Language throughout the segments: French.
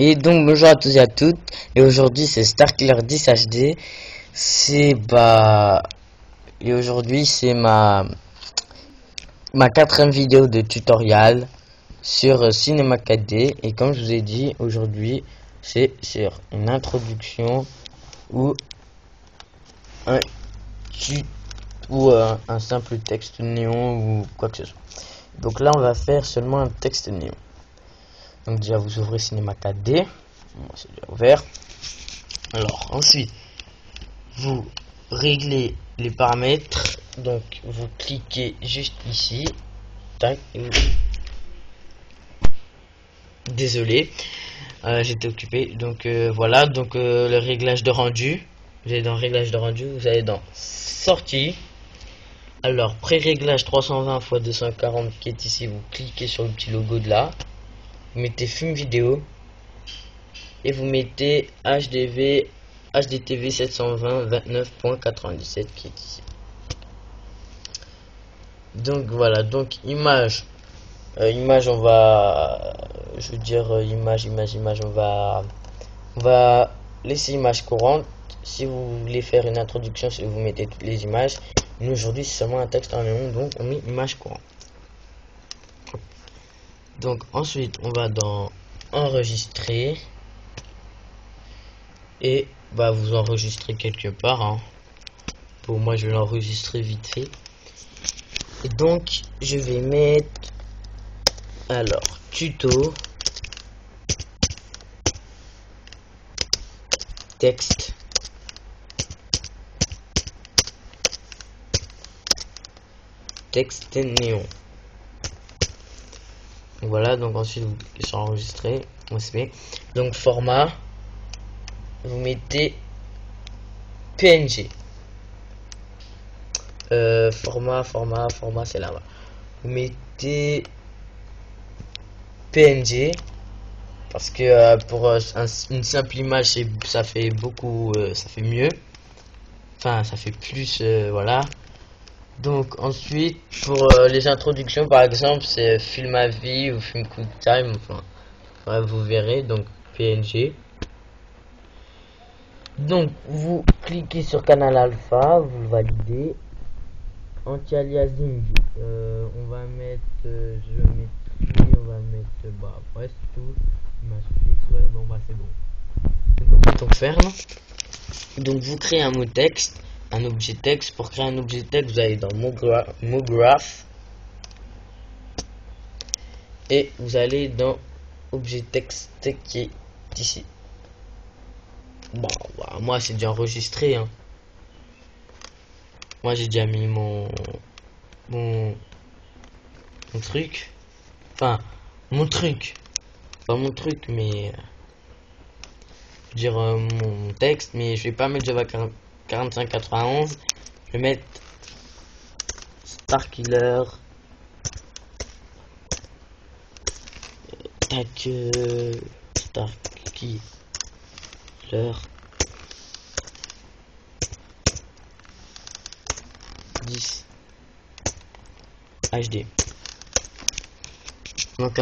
Et donc bonjour à tous et à toutes, et aujourd'hui c'est Starkiller 10 HD. Et aujourd'hui c'est ma quatrième vidéo de tutoriel sur Cinema 4D. Et comme je vous ai dit, aujourd'hui c'est sur une introduction ou un un simple texte néon ou quoi que ce soit. Donc là on va faire seulement un texte néon. Donc déjà vous ouvrez Cinema 4D, moi c'est déjà ouvert. Alors ensuite vous réglez les paramètres, donc vous cliquez juste ici, tac, et désolé, j'étais occupé. Donc voilà, donc le réglage de rendu, vous allez dans réglage de rendu, vous allez dans sortie. Alors pré-réglage 320 x 240 qui est ici, vous cliquez sur le petit logo de là, vous mettez film vidéo et vous mettez HDTV 720 29.97 qui est ici. Donc voilà, donc image on va, je veux dire image, on va laisser image courante. Si vous voulez faire une introduction, si vous mettez toutes les images. Nous aujourd'hui c'est seulement un texte en néon, donc on met image courante. Donc ensuite on va dans enregistrer et vous enregistrez quelque part, hein. Pour moi je vais l'enregistrer vite fait. Et donc je vais mettre alors tuto texte néon. Voilà, donc ensuite vous cliquez sur enregistrer, donc format, vous mettez PNG. Format c'est là-bas. Vous mettez PNG parce que pour une simple image ça fait beaucoup, ça fait mieux, enfin ça fait plus, voilà. Donc ensuite pour les introductions par exemple c'est film à vie ou film quick time, enfin ouais, vous verrez. Donc PNG. Donc vous cliquez sur canal alpha, vous le validez. Anti-aliasing, on va mettre, je vais mettre, on va mettre, après c'est tout, image fixe, ouais, c'est bon. Donc on ferme. Donc vous créez un mot texte, un objet texte. Pour créer un objet texte, vous allez dans mot graph et vous allez dans objet texte qui est ici. Moi c'est déjà enregistré, hein. Moi j'ai déjà mis mon truc, enfin mon truc, pas mon truc, mais dire mon texte, mais je vais pas mettre Java 4591, je vais mettre Starkiller Starkiller 10 HD. Donc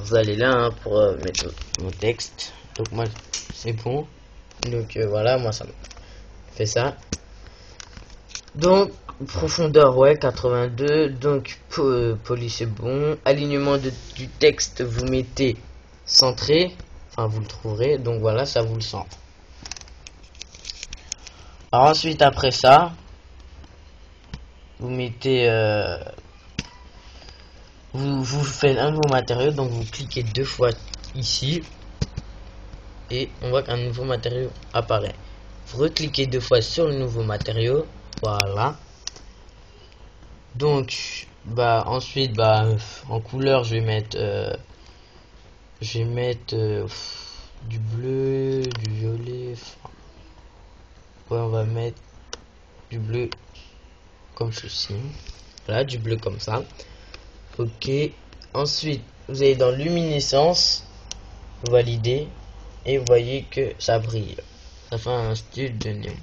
vous allez là, hein, pour mettre mon texte. Donc moi c'est bon. Donc voilà, moi ça me fait ça. Donc profondeur, ouais, 82. Donc police c'est bon. Alignement du texte, vous mettez centré, enfin vous le trouverez. Donc voilà, ça vous le centre. Alors ensuite après ça vous mettez vous faites un nouveau matériau. Donc vous cliquez deux fois ici et on voit qu'un nouveau matériau apparaît. Vous recliquez deux fois sur le nouveau matériau, voilà. Donc ensuite en couleur je vais mettre du bleu, du violet, ouais, on va mettre du bleu comme ceci, voilà, du bleu comme ça. Ok, ensuite vous allez dans luminescence, vous validez et vous voyez que ça brille, ça fait un style de néon.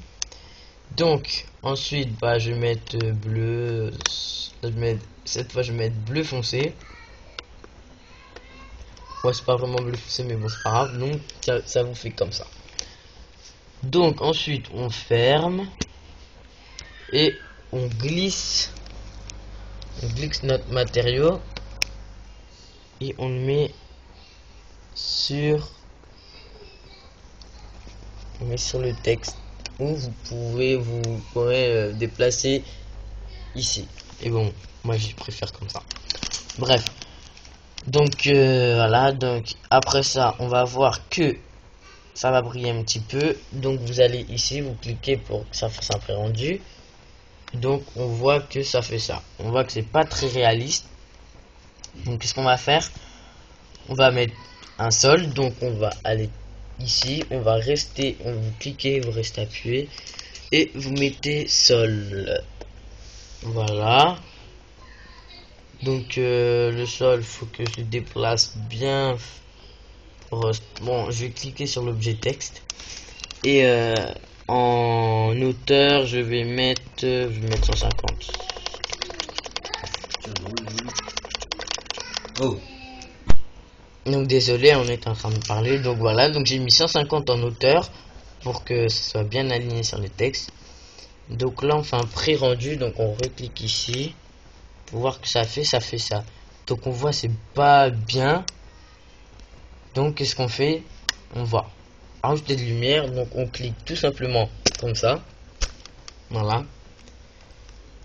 Donc ensuite je vais mettre bleu, cette fois je vais mettre bleu foncé. Ouais, c'est pas vraiment bleu foncé, mais bon, c'est pas grave. Donc, ça vous fait comme ça. Donc, ensuite, on ferme. Et on glisse notre matériau. Et on le met sur... On met sur le texte. Ou vous pourrez déplacer ici. Et bon, moi, je préfère comme ça. Bref. Donc, voilà. Donc, après ça, on va voir que ça va briller un petit peu. Donc vous allez ici, vous cliquez pour que ça fasse un pré-rendu. Donc on voit que ça fait ça. On voit que c'est pas très réaliste. Donc qu'est-ce qu'on va faire? On va mettre un sol. Donc on va aller ici, on va rester, on vous cliquez, vous restez appuyé et vous mettez sol. Voilà. Donc le sol, faut que je le déplace bien. Bon, je vais cliquer sur l'objet texte. Et en hauteur, je vais mettre 150. Oh. Donc désolé, on est en train de parler. Donc voilà, donc j'ai mis 150 en hauteur pour que ce soit bien aligné sur les textes. Donc là, on fait un pré-rendu. Donc on reclique ici pour voir que ça fait ça. Donc on voit c'est pas bien. Donc qu'est-ce qu'on fait? On va rajouter de lumière. Donc on clique tout simplement comme ça. Voilà.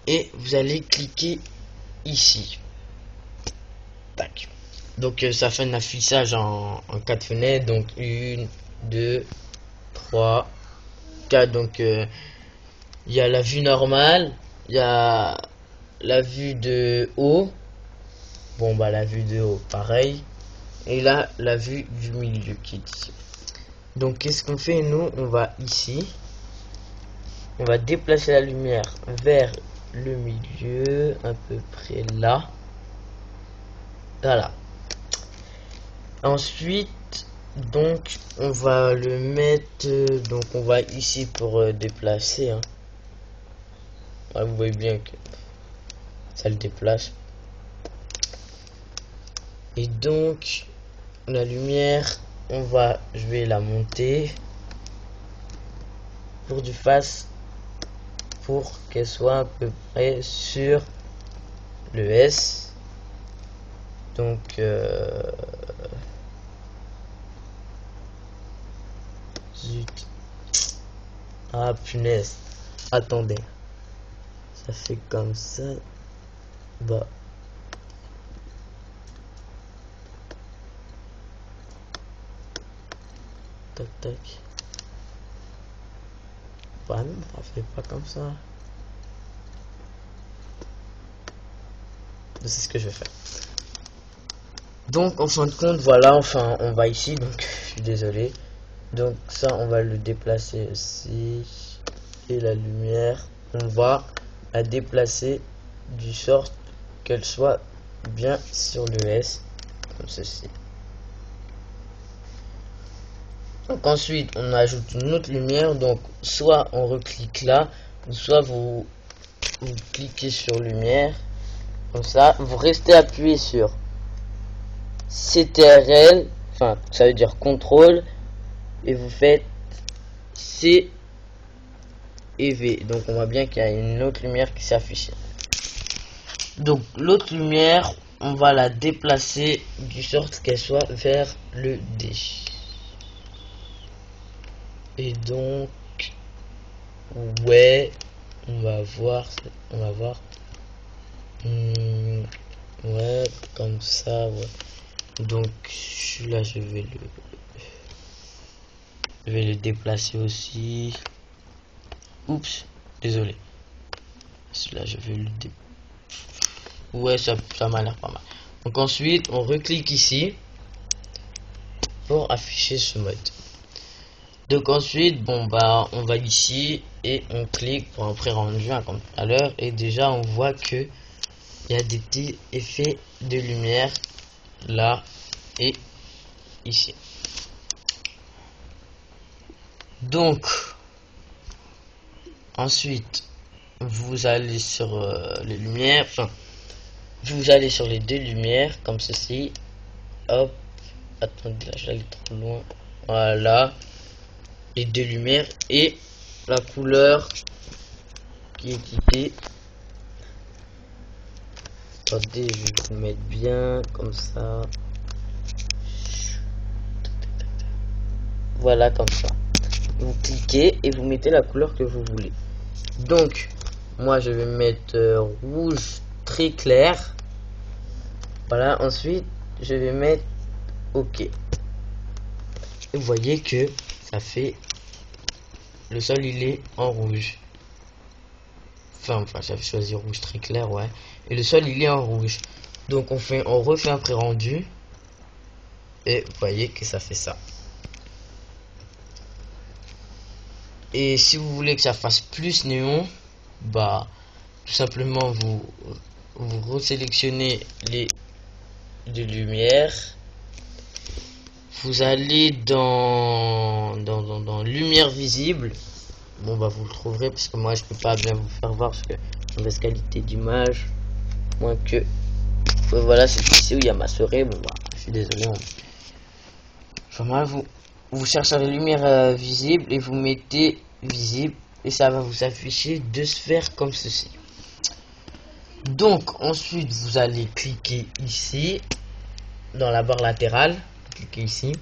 Et vous allez cliquer ici. Tac. Donc ça fait un affichage en 4 fenêtres. Donc 1, 2, 3, 4. Donc il y a la vue normale. Il y a la vue de haut. Bon bah la vue de haut pareil. Et là la vue du milieu qui est ici. Donc qu'est-ce qu'on fait? Nous on va ici. On va déplacer la lumière vers le milieu, à peu près là. Voilà. Ensuite, donc, on va le mettre. Donc, on va ici pour déplacer. Hein. Ah, vous voyez bien que ça le déplace. Et donc, la lumière, je vais la monter pour du face. Pour qu'elle soit à peu près sur le S. Donc zut. Ah punaise. Attendez. Ça fait comme ça. Bah. Tac tac. Bah non, ça fait pas comme ça. C'est ce que je vais faire. Donc en fin de compte, voilà, enfin on va ici, donc je suis désolé. Donc ça on va le déplacer aussi. Et la lumière, on va la déplacer du sorte qu'elle soit bien sur le S, comme ceci. Donc ensuite on ajoute une autre lumière, donc soit on reclique là, ou soit vous cliquez sur lumière, comme ça, vous restez appuyé sur CTRL, enfin ça veut dire contrôle, et vous faites C et V. Donc on voit bien qu'il y a une autre lumière qui s'affiche. Donc l'autre lumière, on va la déplacer du sorte qu'elle soit vers le D. Et donc ouais, on va voir. Ouais, comme ça, ouais. Donc celui-là je vais le déplacer aussi. Oups, désolé. Celui-là je vais le déplacer. Ouais, ça m'a l'air pas mal. Donc ensuite on reclique ici pour afficher ce mode. Donc ensuite bon bah on va ici et on clique pour un pré-rendu hein, comme tout à l'heure, et déjà on voit que il y a des petits effets de lumière là et ici. Donc ensuite vous allez sur les lumières, enfin vous allez sur les deux lumières comme ceci, hop, attendez, là je vais aller trop loin. Voilà, les deux lumières et la couleur qui est quittée. Attendez, je vais vous mettre bien comme ça. Voilà, comme ça. Vous cliquez et vous mettez la couleur que vous voulez. Donc, moi je vais mettre rouge très clair. Voilà, ensuite je vais mettre OK. Et vous voyez que ça fait, le sol il est en rouge. Enfin j'avais choisi rouge très clair, ouais. Et le sol il est en rouge. Donc on refait un pré-rendu. Et vous voyez que ça fait ça. Et si vous voulez que ça fasse plus néon, bah tout simplement vous resélectionnez les deux lumières. Vous allez dans lumière visible. Bon bah vous le trouverez parce que moi je peux pas bien vous faire voir parce que mauvaise qualité d'image. Moins que voilà, c'est ici où il y a ma souris. Bon bah je suis désolé. Enfin, vous cherchez la lumière visible et vous mettez visible et ça va vous afficher deux sphères comme ceci. Donc ensuite vous allez cliquer ici dans la barre latérale, cliquez ici.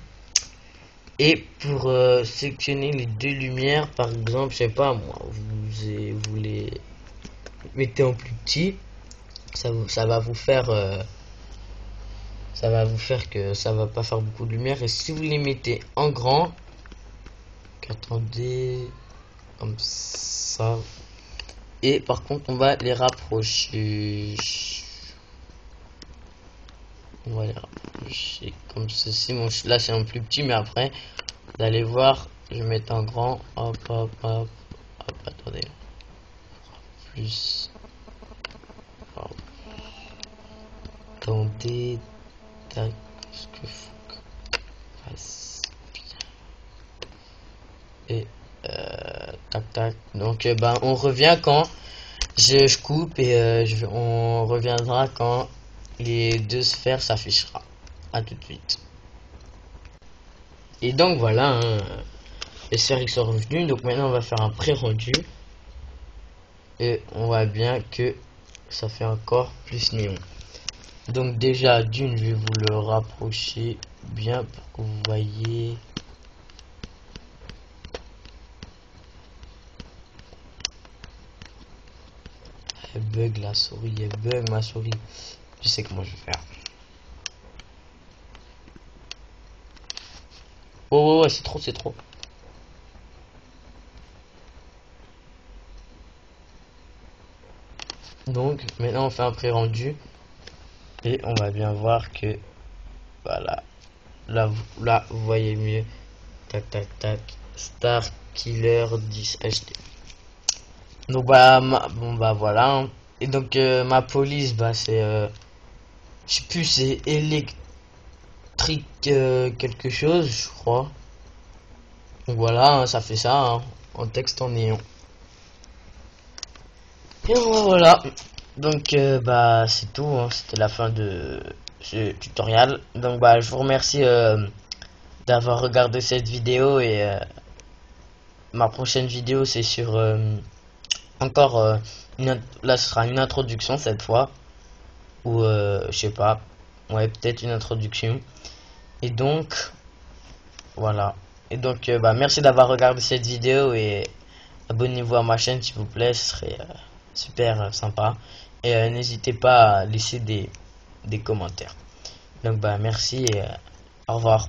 Et pour sélectionner les deux lumières, par exemple, je sais pas moi, vous les mettez en plus petit, ça va vous faire que ça va pas faire beaucoup de lumière. Et si vous les mettez en grand, attendez, comme ça, et par contre on va les rapprocher. On va les rapprocher comme ceci. Bon, là c'est un plus petit, mais après vous allez voir, je vais mettre en grand. Hop, hop, hop, hop, attendez. Plus. Hop. Attendez. Tac. Ce que faut que fasse bien. Et tac, tac. Donc, ben, on revient quand je coupe et on reviendra quand les deux sphères s'affichera. À tout de suite. Et donc voilà, hein, les sphères ils sont revenus. Donc maintenant on va faire un pré-rendu et on voit bien que ça fait encore plus néon. Donc déjà d'une, je vais vous le rapprocher bien pour que vous voyez. Elle bug la souris, elle bug ma souris. Je sais comment je vais faire. Oh ouais, c'est trop, c'est trop. Donc maintenant on fait un pré-rendu et on va bien voir que voilà, là vous voyez mieux. Tac tac tac, Star Killer 10 HD. Donc bah bon bah voilà, hein. Et donc ma police, bah c'est je sais plus, c'est électrique quelque chose je crois. Donc voilà, hein, ça fait ça, hein, en texte en néon. Et voilà, donc bah c'est tout, hein. C'était la fin de ce tutoriel. Donc bah je vous remercie d'avoir regardé cette vidéo et ma prochaine vidéo c'est sur encore là ce sera une introduction cette fois, ou je sais pas, ouais peut-être une introduction. Et donc voilà, et donc bah merci d'avoir regardé cette vidéo et abonnez-vous à ma chaîne s'il vous plaît, ce serait super sympa. Et n'hésitez pas à laisser des commentaires. Donc bah merci et au revoir.